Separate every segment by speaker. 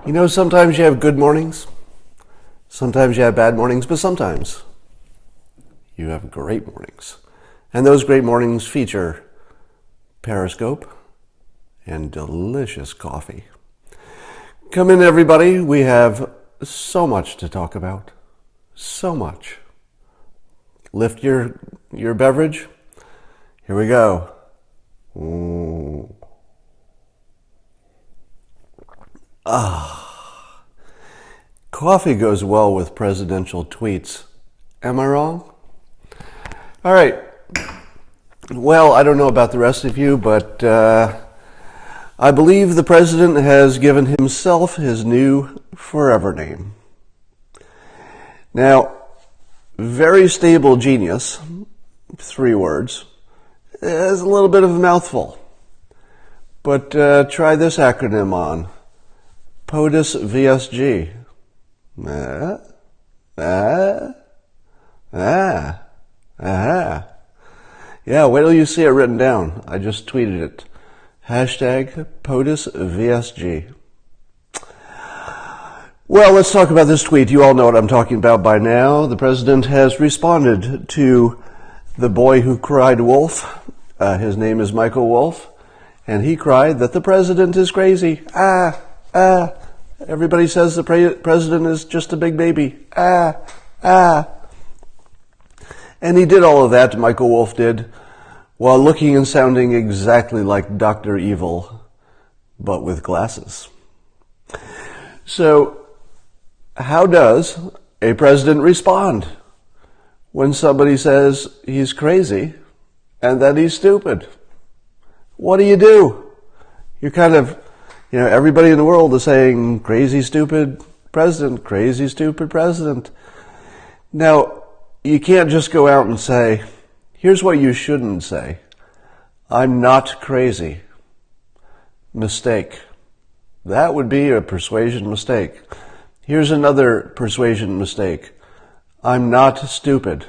Speaker 1: You know, sometimes you have good mornings, sometimes you have bad mornings, but sometimes you have great mornings. And those great mornings feature Periscope and delicious coffee. Come in, everybody. We have so much to talk about. So much. Lift your beverage. Here we go. Ooh. Coffee goes well with presidential tweets. Am I wrong? All right. Well, I don't know about the rest of you, but I believe the president has given himself his new forever name. Now, very stable genius, 3 words, is a little bit of a mouthful. But try this acronym on. POTUSVSG. Yeah, wait till you see it written down. I just tweeted it. Hashtag POTUSVSG. Well, let's talk about this tweet. You all know what I'm talking about by now. The president has responded to the boy who cried wolf. His name is Michael Wolf. And he cried that the president is crazy. Everybody says the president is just a big baby. And he did all of that, Michael Wolf did, while looking and sounding exactly like Dr. Evil, but with glasses. So, how does a president respond when somebody says he's crazy and that he's stupid? What do? You're kind of, everybody in the world is saying crazy, stupid president, crazy, stupid president. Now, you can't just go out and say, here's what you shouldn't say. I'm not crazy. Mistake. That would be a persuasion mistake. Here's another persuasion mistake. I'm not stupid.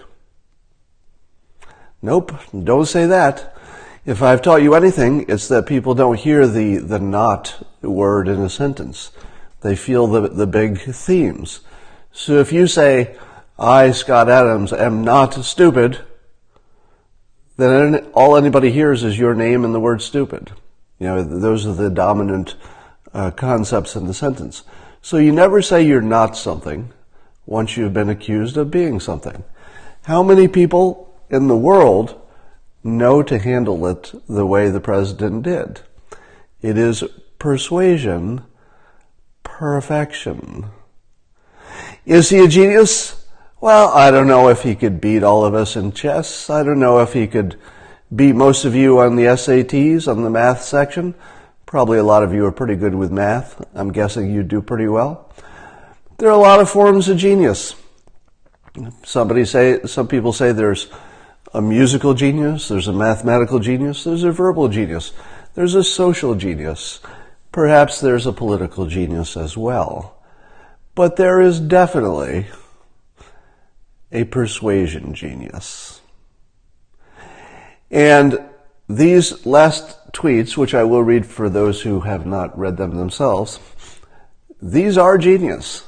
Speaker 1: Nope, don't say that. If I've taught you anything, it's that people don't hear the not word in a sentence. They feel the big themes. So if you say, I, Scott Adams, am not stupid, then all anybody hears is your name and the word stupid. Those are the dominant concepts in the sentence. So you never say you're not something once you've been accused of being something. How many people in the world know to handle it the way the president did? It is persuasion perfection. Is he a genius? Well, I don't know if he could beat all of us in chess. I don't know if he could beat most of you on the SATs, on the math section. Probably a lot of you are pretty good with math. I'm guessing you do pretty well. There are a lot of forms of genius. Some people say there's a musical genius, there's a mathematical genius, there's a verbal genius, there's a social genius. Perhaps there's a political genius as well. But there is definitely a persuasion genius. And these last tweets, which I will read for those who have not read them themselves, these are genius.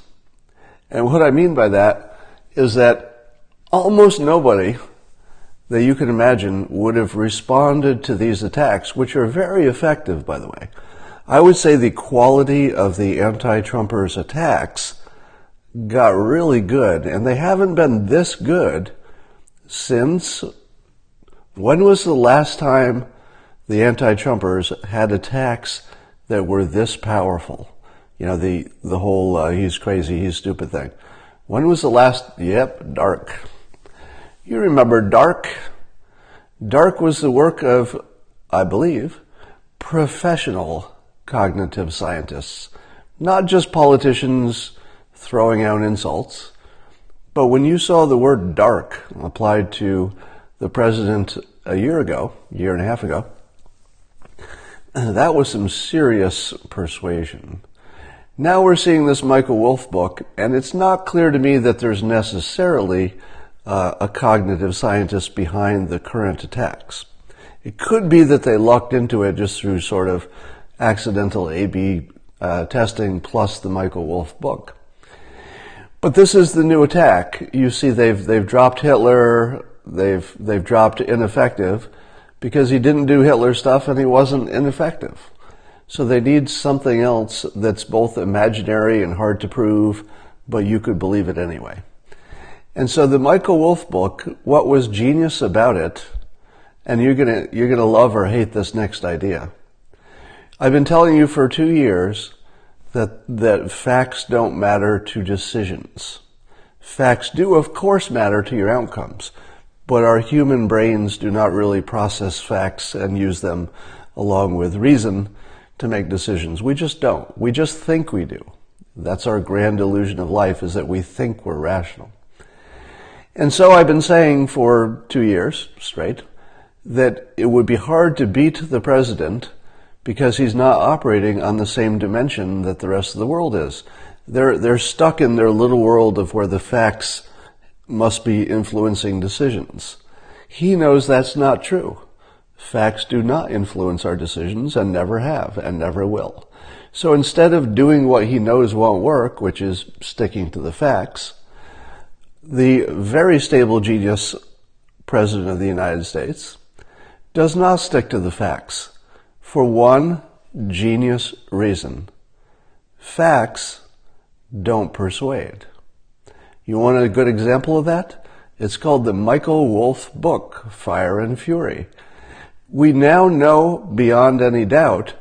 Speaker 1: And what I mean by that is that almost nobody that you can imagine would have responded to these attacks, which are very effective, by the way. I would say the quality of the anti-Trumpers' attacks got really good, and they haven't been this good since, when was the last time the anti-Trumpers had attacks that were this powerful? The whole he's crazy, he's stupid thing. When was the last? Yep, Dark. You remember Dark? Dark was the work of, I believe, professional cognitive scientists, not just politicians throwing out insults. But when you saw the word dark applied to the president a year and a half ago, that was some serious persuasion. Now we're seeing this Michael Wolf book, and it's not clear to me that there's necessarily a cognitive scientist behind the current attacks. It could be that they lucked into it just through sort of accidental A/B testing plus the Michael Wolff book. But this is the new attack. You see, they've dropped Hitler, they've dropped ineffective, because he didn't do Hitler stuff and he wasn't ineffective. So they need something else that's both imaginary and hard to prove, but you could believe it anyway. And so the Michael Wolff book, what was genius about it, and you're gonna love or hate this next idea. I've been telling you for 2 years that facts don't matter to decisions. Facts do, of course, matter to your outcomes, but our human brains do not really process facts and use them along with reason to make decisions. We just don't. We just think we do. That's our grand illusion of life, is that we think we're rational. And so I've been saying for 2 years straight that it would be hard to beat the president because he's not operating on the same dimension that the rest of the world is. They're stuck in their little world of where the facts must be influencing decisions. He knows that's not true. Facts do not influence our decisions and never have and never will. So instead of doing what he knows won't work, which is sticking to the facts, the very stable genius President of the United States does not stick to the facts for one genius reason. Facts don't persuade. You want a good example of that? It's called the Michael Wolff book, Fire and Fury. We now know beyond any doubt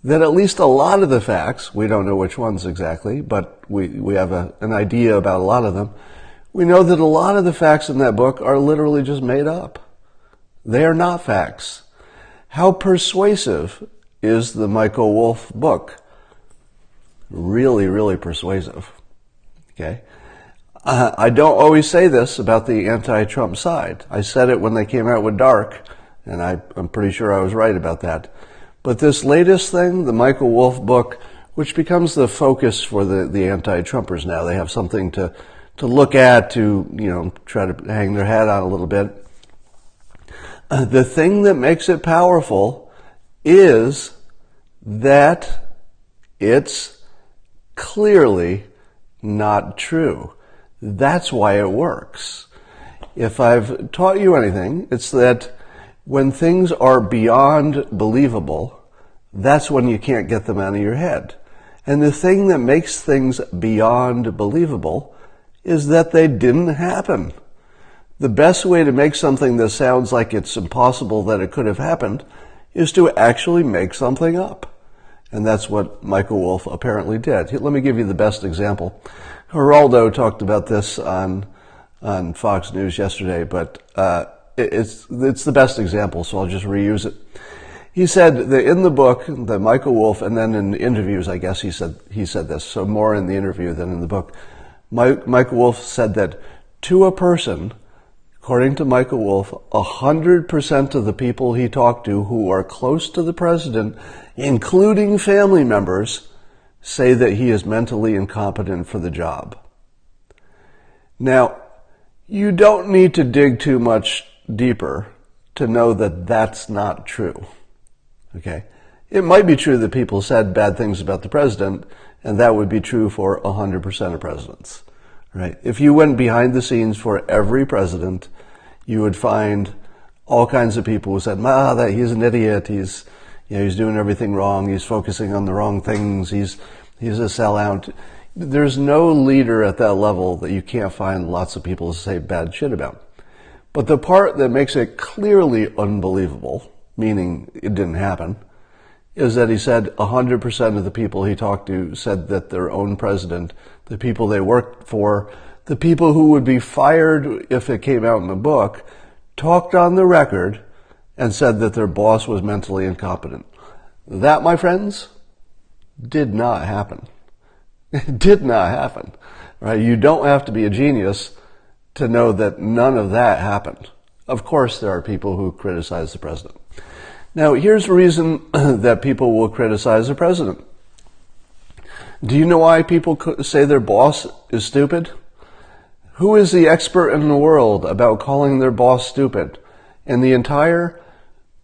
Speaker 1: that at least a lot of the facts, we don't know which ones exactly, but we have an idea about a lot of them. We know that a lot of the facts in that book are literally just made up. They are not facts. How persuasive is the Michael Wolff book? Really, really persuasive. Okay? I don't always say this about the anti-Trump side. I said it when they came out with Dark, and I'm pretty sure I was right about that. But this latest thing, the Michael Wolff book, which becomes the focus for the anti-Trumpers now, they have something to look at, to try to hang their hat on a little bit. The thing that makes it powerful is that it's clearly not true. That's why it works. If I've taught you anything, it's that when things are beyond believable, that's when you can't get them out of your head. And the thing that makes things beyond believable is that they didn't happen. The best way to make something that sounds like it's impossible that it could have happened is to actually make something up. And that's what Michael Wolff apparently did. Let me give you the best example. Geraldo talked about this on Fox News yesterday, but it's the best example, so I'll just reuse it. He said that in the book, that Michael Wolff, and then in interviews, I guess he said this, so more in the interview than in the book. Michael Wolff said that to a person, according to Michael Wolff, 100% of the people he talked to who are close to the president, including family members, say that he is mentally incompetent for the job. Now, you don't need to dig too much deeper to know that that's not true. Okay? It might be true that people said bad things about the president, and that would be true for 100% of presidents. Right? If you went behind the scenes for every president, you would find all kinds of people who said, that he's an idiot, he's doing everything wrong, he's focusing on the wrong things, he's a sellout. There's no leader at that level that you can't find lots of people to say bad shit about. But the part that makes it clearly unbelievable, meaning it didn't happen, is that he said 100% of the people he talked to said that their own president, the people they worked for, the people who would be fired if it came out in the book, talked on the record and said that their boss was mentally incompetent. That, my friends, did not happen. It did not happen. Right? You don't have to be a genius to know that none of that happened. Of course, there are people who criticize the president. Now, here's the reason that people will criticize the president. Do you know why people say their boss is stupid? Who is the expert in the world about calling their boss stupid? In the entire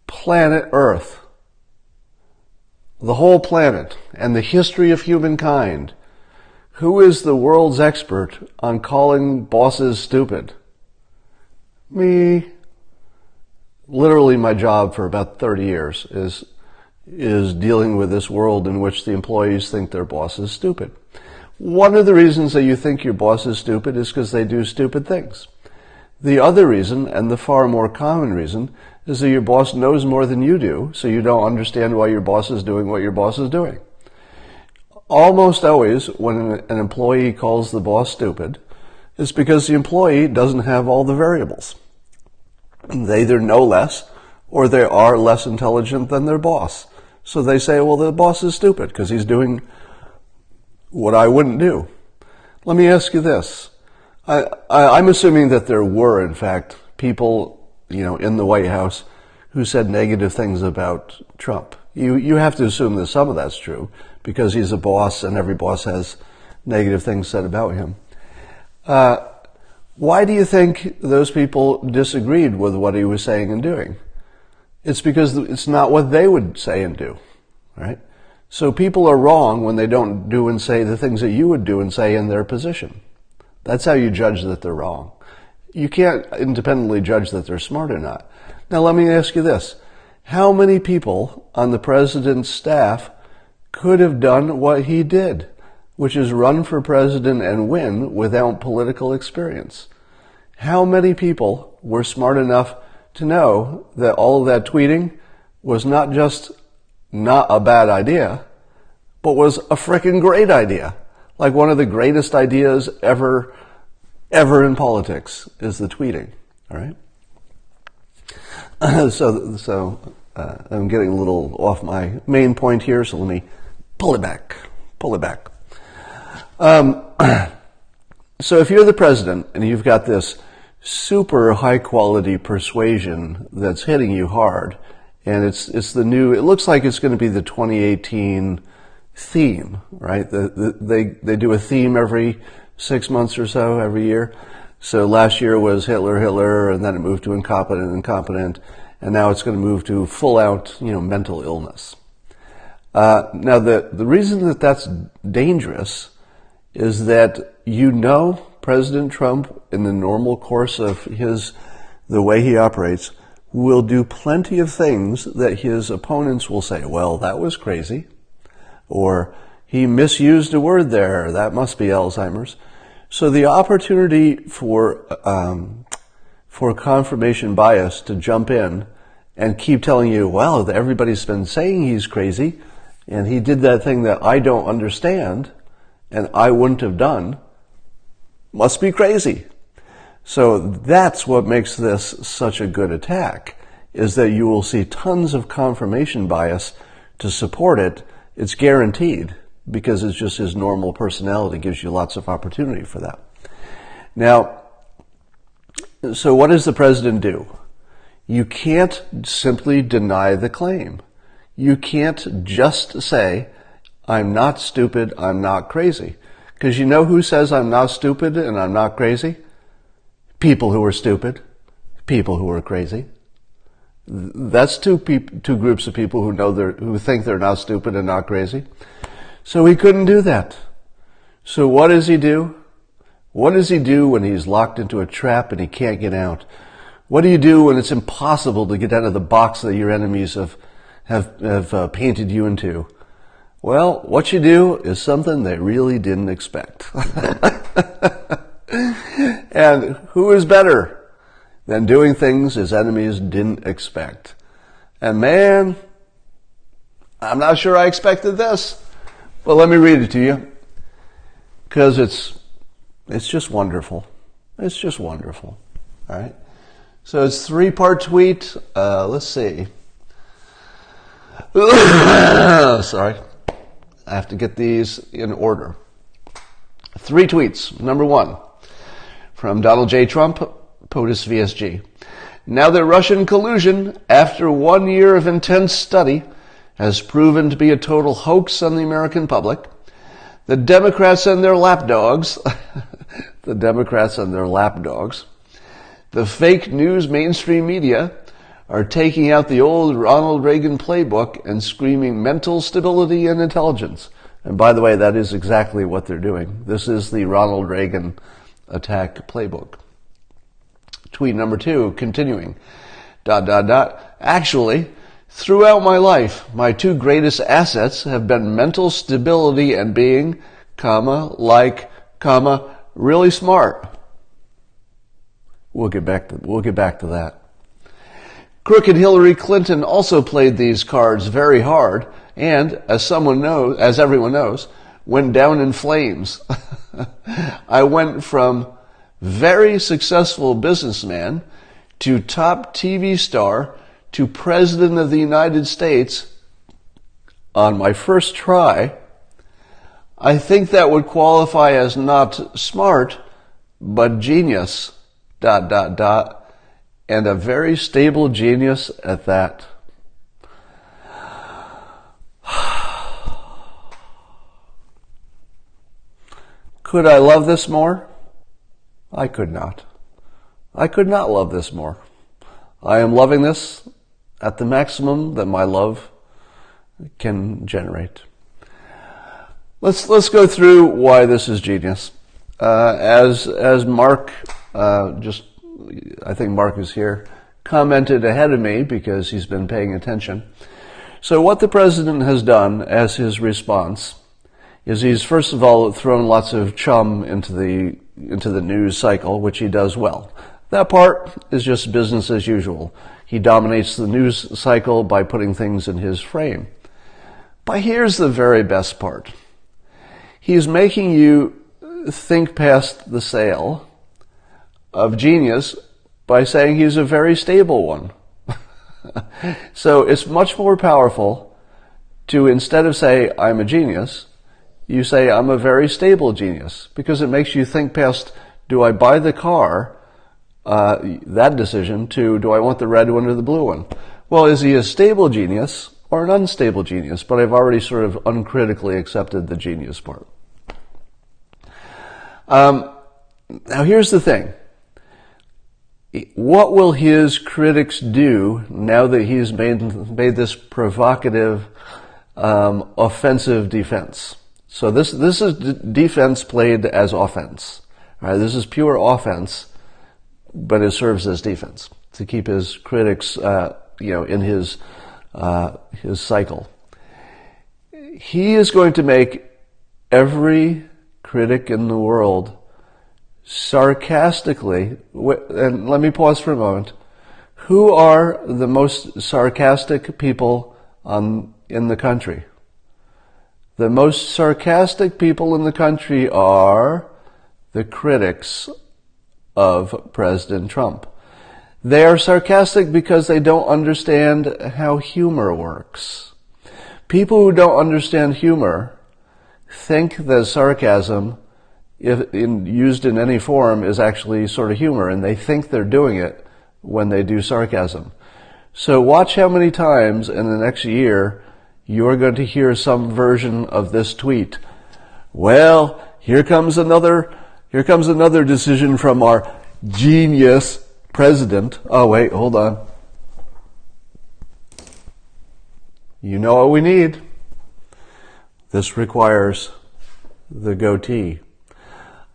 Speaker 1: planet Earth, the whole planet and the history of humankind, who is the world's expert on calling bosses stupid? Me. Literally my job for about 30 years is dealing with this world in which the employees think their boss is stupid. One of the reasons that you think your boss is stupid is because they do stupid things. The other reason, and the far more common reason, is that your boss knows more than you do, so you don't understand why your boss is doing what your boss is doing. Almost always, when an employee calls the boss stupid, it's because the employee doesn't have all the variables. They either know less, or they are less intelligent than their boss. So they say, well, the boss is stupid because he's doing what I wouldn't do. Let me ask you this. I'm assuming that there were, in fact, people, in the White House who said negative things about Trump. You have to assume that some of that's true because he's a boss and every boss has negative things said about him. Why do you think those people disagreed with what he was saying and doing? It's because it's not what they would say and do, right? So people are wrong when they don't do and say the things that you would do and say in their position. That's how you judge that they're wrong. You can't independently judge that they're smart or not. Now let me ask you this. How many people on the president's staff could have done what he did, which is run for president and win without political experience? How many people were smart enough to know that all of that tweeting was not just not a bad idea, but was a frickin' great idea? Like one of the greatest ideas ever in politics is the tweeting, all right? So I'm getting a little off my main point here, so let me pull it back. So if you're the president and you've got this super high quality persuasion that's hitting you hard, and it's the new, it looks like it's going to be the 2018 theme, right? They do a theme every 6 months or so, every year. So last year was Hitler, and then it moved to incompetent, and now it's going to move to full out, mental illness. Now the reason that that's dangerous is that President Trump, in the normal course of the way he operates, will do plenty of things that his opponents will say, well, that was crazy, or he misused a word there, that must be Alzheimer's. So the opportunity for confirmation bias to jump in and keep telling you, well, everybody's been saying he's crazy, and he did that thing that I don't understand, and I wouldn't have done, must be crazy. So that's what makes this such a good attack, is that you will see tons of confirmation bias to support it. It's guaranteed, because it's just his normal personality, gives you lots of opportunity for that. Now, so what does the president do? You can't simply deny the claim. You can't just say, I'm not stupid, I'm not crazy. Because you know who says I'm not stupid and I'm not crazy? People who are stupid, people who are crazy. That's two groups of people who think they're not stupid and not crazy. So he couldn't do that. So what does he do? What does he do when he's locked into a trap and he can't get out? What do you do when it's impossible to get out of the box that your enemies have painted you into? Well, what you do is something they really didn't expect. And who is better than doing things his enemies didn't expect? And man, I'm not sure I expected this. But let me read it to you, because it's just wonderful. It's just wonderful. All right. So it's 3-part tweet. Let's see. Sorry. I have to get these in order. 3 tweets. Number 1, from Donald J. Trump, POTUSVSG. Now that Russian collusion, after 1 year of intense study, has proven to be a total hoax on the American public, the Democrats and their lapdogs, the fake news mainstream media, are taking out the old Ronald Reagan playbook and screaming mental stability and intelligence. And by the way, that is exactly what they're doing. This is the Ronald Reagan attack playbook. Tweet number 2, continuing. ... Actually, throughout my life, my 2 greatest assets have been mental stability and being, really smart. We'll get back to that. Crooked Hillary Clinton also played these cards very hard and, as everyone knows, went down in flames. I went from very successful businessman to top TV star to President of the United States on my first try. I think that would qualify as not smart, but genius, ... and a very stable genius at that. Could I love this more? I could not. I could not love this more. I am loving this at the maximum that my love can generate. Let's go through why this is genius. As Mark, I think Mark is here, commented ahead of me because he's been paying attention. So what the president has done as his response is he's first of all thrown lots of chum into the news cycle, which he does well. That part is just business as usual. He dominates the news cycle by putting things in his frame. But here's the very best part. He's making you think past the sale of genius by saying he's a very stable one. So it's much more powerful to, instead of say, I'm a genius, you say, I'm a very stable genius, because it makes you think past, do I buy the car, that decision, to, do I want the red one or the blue one? Well, is he a stable genius or an unstable genius? But I've already sort of uncritically accepted the genius part. Now here's the thing. What will his critics do now that he's made this provocative, offensive defense? So this is defense played as offense. All right, this is pure offense, but it serves as defense to keep his critics, in his cycle. He is going to make every critic in the world sarcastically, and let me pause for a moment. Who are the most sarcastic people in the country? The most sarcastic people in the country are the critics of President Trump. They are sarcastic because they don't understand how humor works. People who don't understand humor think that sarcasm, if used in any form, is actually sort of humor, and they think they're doing it when they do sarcasm. So watch how many times in the next year you're going to hear some version of this tweet. Well, here comes another decision from our genius president. Oh wait, hold on. You know what we need? This requires the goatee.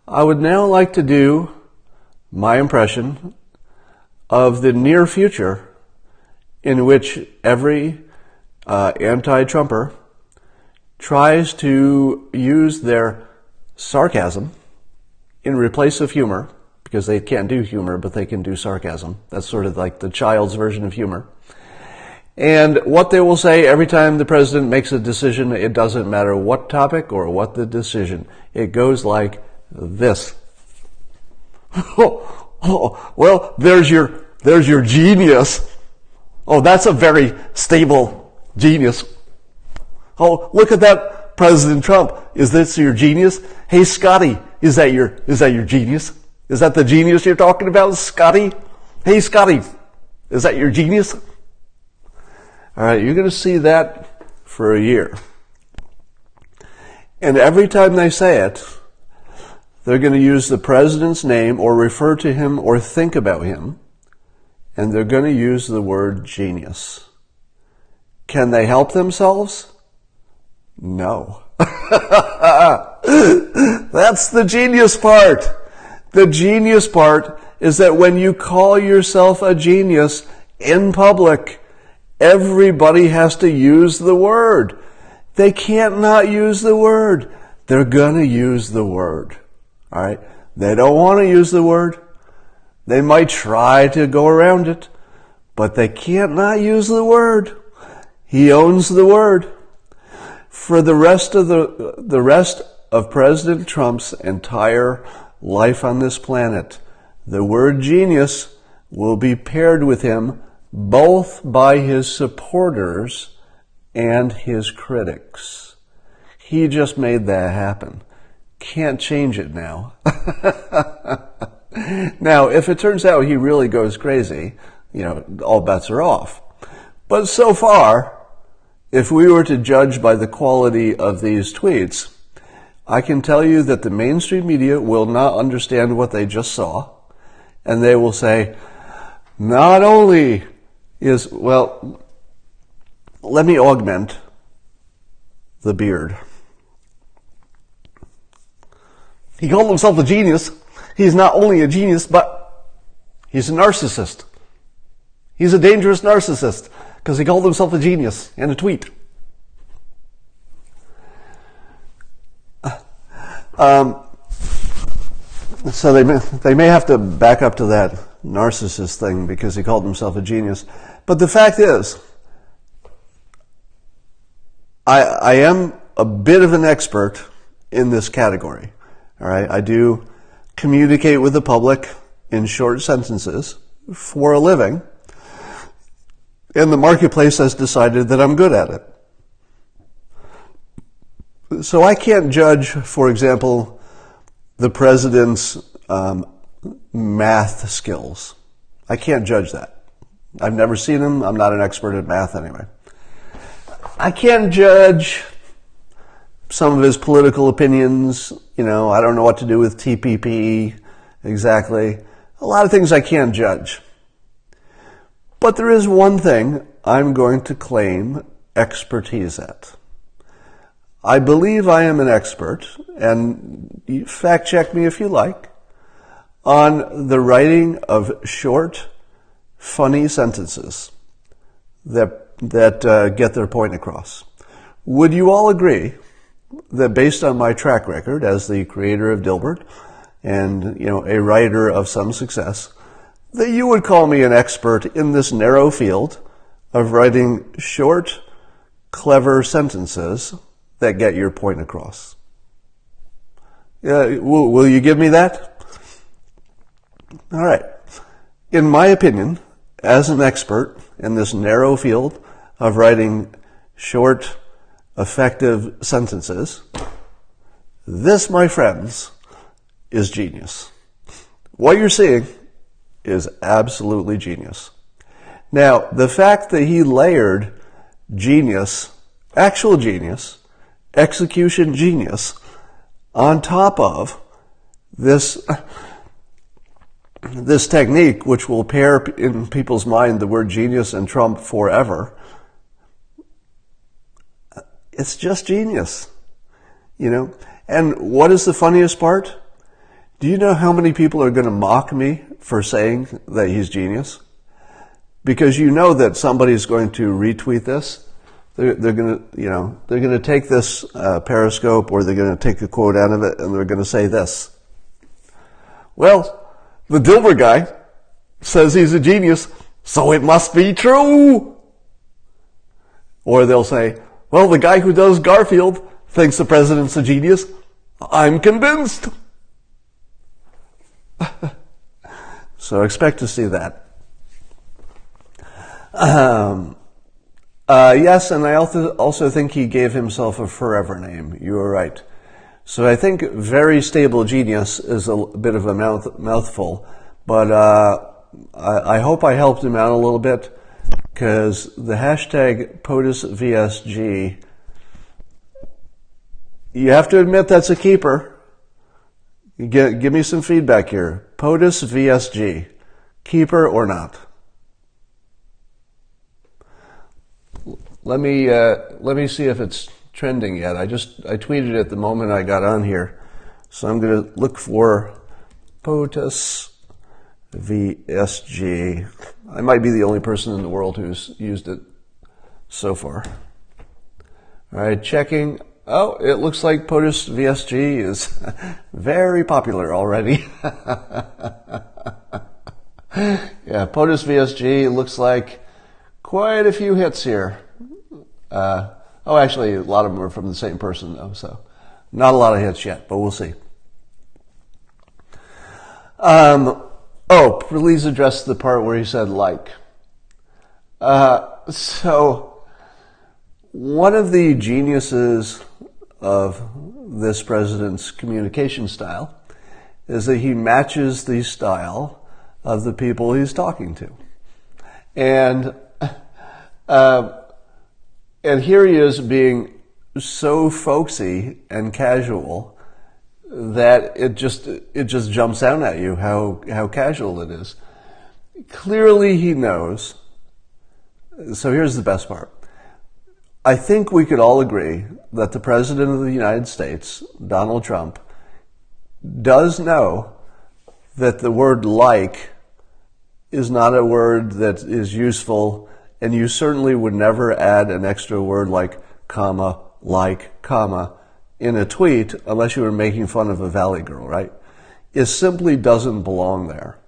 Speaker 1: I would now like to do my impression of the near future in which every anti-Trumper tries to use their sarcasm in replace of humor, because they can't do humor, but they can do sarcasm. That's sort of like the child's version of humor. And what they will say every time the president makes a decision, it doesn't matter what topic or what the decision, it goes like this. Well, there's your genius. Oh, that's a very stable genius. Oh, look at that, President Trump. Is this your genius? Hey, Scotty, is that your genius? Is that the genius you're talking about, Scotty? Hey, Scotty, is that your genius? All right, you're going to see that for a year. And every time they say it, they're going to use the president's name or refer to him or think about him and they're going to use the word genius. Can they help themselves? No. That's the genius part. The genius part is that when you call yourself a genius in public, everybody has to use the word. They can't not use the word. They're going to use the word. All right? They don't want to use the word. They might try to go around it, but they can't not use the word. He owns the word. For the rest of President Trump's entire life on this planet, the word genius will be paired with him both by his supporters and his critics. He just made that happen. Can't change it now. Now, if it turns out he really goes crazy, all bets are off. But so far, if we were to judge by the quality of these tweets, I can tell you that the mainstream media will not understand what they just saw, and they will say, not only is, well, let me augment the beard. He called himself a genius. He's not only a genius, but he's a narcissist. He's a dangerous narcissist because he called himself a genius in a tweet. So they may have to back up to that narcissist thing because he called himself a genius. But the fact is, I am a bit of an expert in this category. All right, I do communicate with the public in short sentences for a living, and the marketplace has decided that I'm good at it. So I can't judge, for example, the president's math skills. I can't judge that. I've never seen him. I'm not an expert at math anyway. I can't judge some of his political opinions. I don't know what to do with TPP exactly. A lot of things I can't judge. But there is one thing I'm going to claim expertise at. I believe I am an expert, and you fact check me if you like, on the writing of short, funny sentences that get their point across. Would you all agree that based on my track record as the creator of Dilbert and, a writer of some success, that you would call me an expert in this narrow field of writing short, clever sentences that get your point across? Will you give me that? All right. In my opinion, as an expert in this narrow field of writing short, effective sentences, this, my friends, is genius. What you're seeing is absolutely genius. Now, the fact that he layered genius, actual genius, execution genius, on top of this technique, which will pair in people's mind the word genius and Trump forever, it's just genius, And what is the funniest part? Do you know how many people are going to mock me for saying that he's genius? Because you know that somebody's going to retweet this. They're going to take this Periscope, or they're going to take a quote out of it, and they're going to say this. Well, the Dilbert guy says he's a genius, so it must be true. Or they'll say, well, the guy who does Garfield thinks the president's a genius. I'm convinced. So expect to see that. Yes, and I also think he gave himself a forever name. You were right. So I think very stable genius is a bit of a mouthful, but I hope I helped him out a little bit, because the hashtag POTUSVSG, you have to admit that's a keeper. Give me some feedback here. POTUSVSG, keeper or not? let me see if it's trending yet. I tweeted it the moment I got on here. So I'm going to look for POTUSVSG. I might be the only person in the world who's used it so far. All right, checking. Oh, it looks like POTUSVSG is very popular already. Yeah, POTUSVSG looks like quite a few hits here. Oh, actually, a lot of them are from the same person, though, so not a lot of hits yet, but we'll see. Please address the part where he said like. So one of the geniuses of this president's communication style is that he matches the style of the people he's talking to. And here he is being so folksy and casual that it just jumps out at you how casual it is. Clearly he knows. So here's the best part. I think we could all agree that the President of the United States, Donald Trump, does know that the word like is not a word that is useful, and you certainly would never add an extra word like comma, like, comma, in a tweet unless you were making fun of a Valley girl, right? It simply doesn't belong there,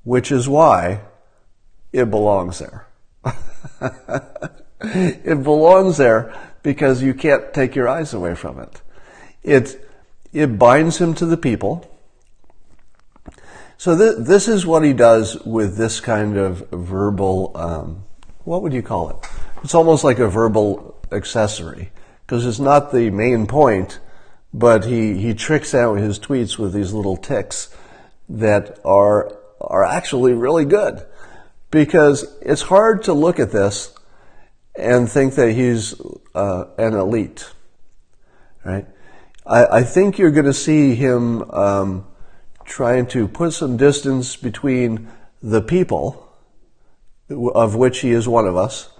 Speaker 1: which is why it belongs there. It belongs there because you can't take your eyes away from it. It binds him to the people. So this is what he does with this kind of verbal, what would you call it? It's almost like a verbal accessory, because it's not the main point, but he tricks out his tweets with these little ticks that are actually really good. Because it's hard to look at this and think that he's an elite, right? I think you're going to see him trying to put some distance between the people, of which he is one of us,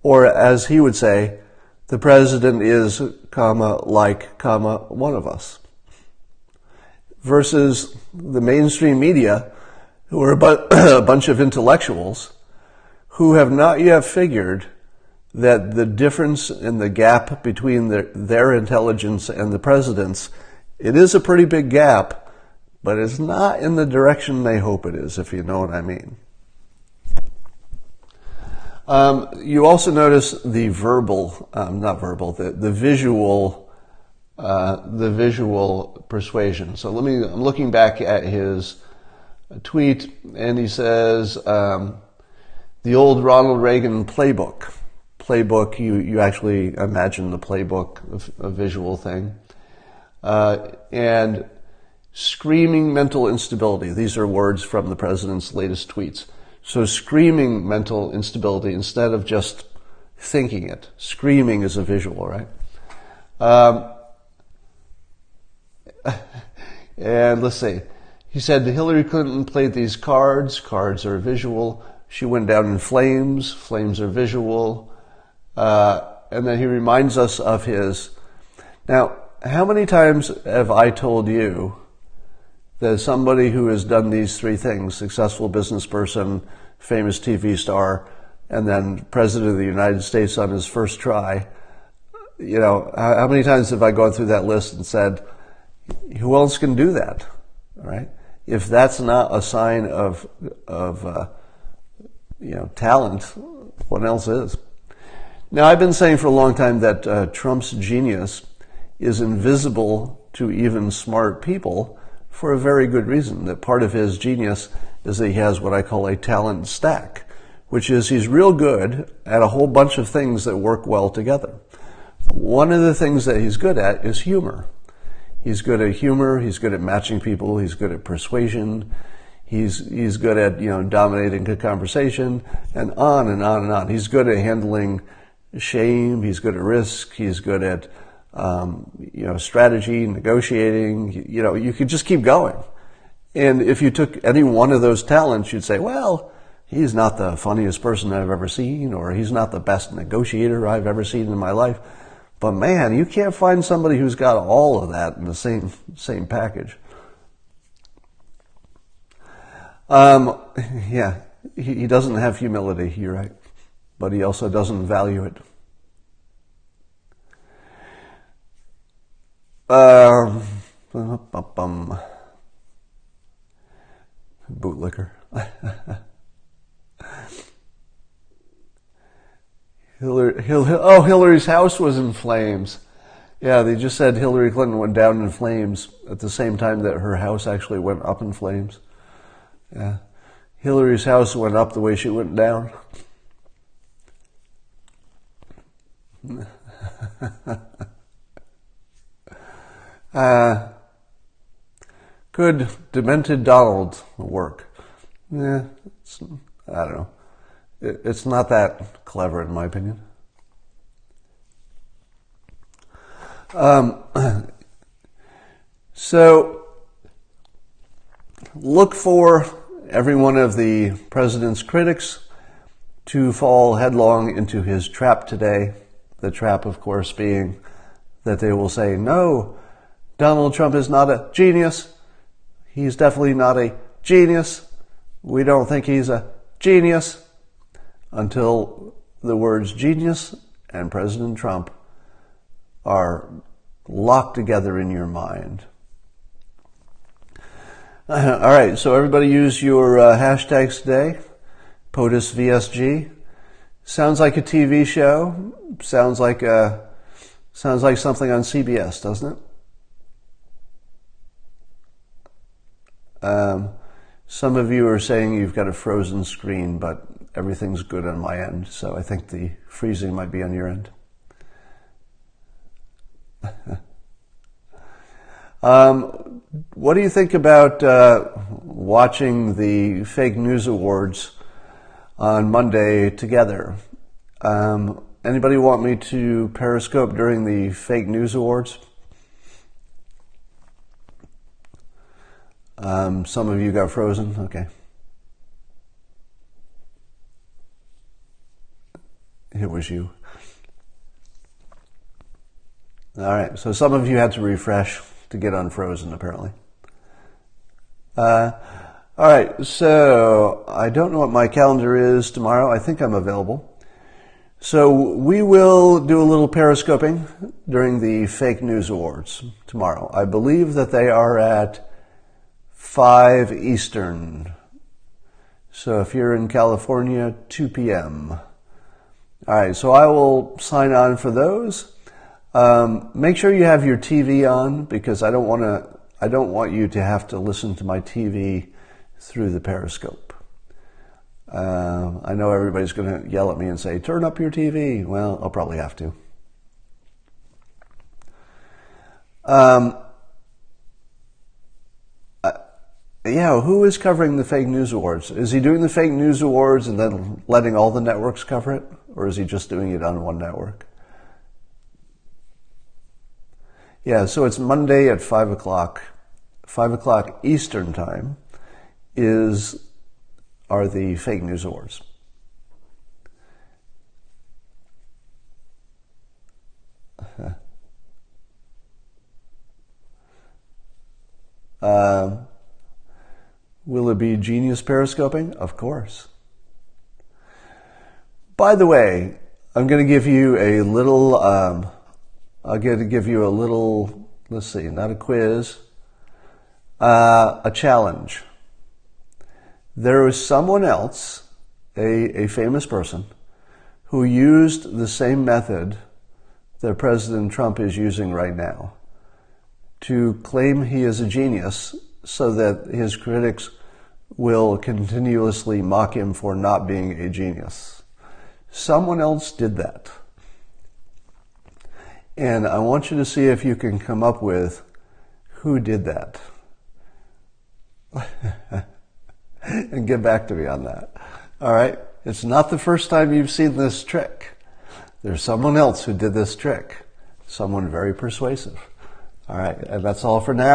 Speaker 1: or as he would say, the president is, comma, like, comma, one of us, versus the mainstream media, who are a bunch of intellectuals who have not yet figured that the difference in the gap between their intelligence and the president's, it is a pretty big gap, but it's not in the direction they hope it is, if you know what I mean. You also notice the visual persuasion. So I'm looking back at his tweet, and he says, the old Ronald Reagan playbook. Playbook, you actually imagine the playbook, a visual thing. And screaming mental instability. These are words from the president's latest tweets. So screaming mental instability instead of just thinking it. Screaming is a visual, right? And let's see. He said Hillary Clinton played these cards. Cards are visual. She went down in flames. Flames are visual. And then he reminds us of his. Now, how many times have I told you that somebody who has done these three things, successful business person, famous TV star, and then president of the United States on his first try, you know, how many times have I gone through that list and said, who else can do that, right? If that's not a sign of talent, what else is? Now, I've been saying for a long time that Trump's genius is invisible to even smart people for a very good reason. That part of his genius is that he has what I call a talent stack, which is he's real good at a whole bunch of things that work well together. One of the things that he's good at is humor. He's good at humor, he's good at matching people, he's good at persuasion, he's good at, dominating a conversation, and on and on and on. He's good at handling shame, he's good at risk, he's good at strategy, negotiating, you could just keep going. And if you took any one of those talents, you'd say, well, he's not the funniest person I've ever seen, or he's not the best negotiator I've ever seen in my life. But man, you can't find somebody who's got all of that in the same package. Yeah, he doesn't have humility, you're right. But he also doesn't value it. Bootlicker. Hillary's house was in flames. Yeah, they just said Hillary Clinton went down in flames at the same time that her house actually went up in flames. Yeah. Hillary's house went up the way she went down. Could demented Donald work? Yeah, I don't know. It's not that clever in my opinion. So look for every one of the president's critics to fall headlong into his trap today. The trap, of course, being that they will say, no, Donald Trump is not a genius. He's definitely not a genius. We don't think he's a genius, until the words genius and President Trump are locked together in your mind. All right, so everybody use your hashtags today. POTUSVSG. Sounds like a TV show. Sounds like something on CBS, doesn't it? Some of you are saying you've got a frozen screen, but everything's good on my end, so I think the freezing might be on your end. What do you think about watching the fake news awards on Monday together? Anybody want me to Periscope during the fake news awards? Some of you got frozen. Okay. It was you. All right. So some of you had to refresh to get unfrozen, apparently. All right. So I don't know what my calendar is tomorrow. I think I'm available. So we will do a little periscoping during the fake news awards tomorrow. I believe that they are at 5 Eastern. So if you're in California, 2 p.m. All right, so I will sign on for those. Make sure you have your TV on, because I don't want you to have to listen to my TV through the Periscope. I know everybody's going to yell at me and say, turn up your TV. Well, I'll probably have to. Yeah, who is covering the fake news awards? Is he doing the fake news awards and then letting all the networks cover it? Or is he just doing it on one network? Yeah, so it's Monday at 5 o'clock. 5 o'clock Eastern time are the fake news awards. Will it be genius periscoping? Of course. By the way, I'm going to give you a little, let's see, not a quiz, a challenge. There was someone else, a famous person, who used the same method that President Trump is using right now to claim he is a genius, so that his critics will continuously mock him for not being a genius. Someone else did that. And I want you to see if you can come up with who did that. And get back to me on that. All right? It's not the first time you've seen this trick. There's someone else who did this trick. Someone very persuasive. All right, and that's all for now.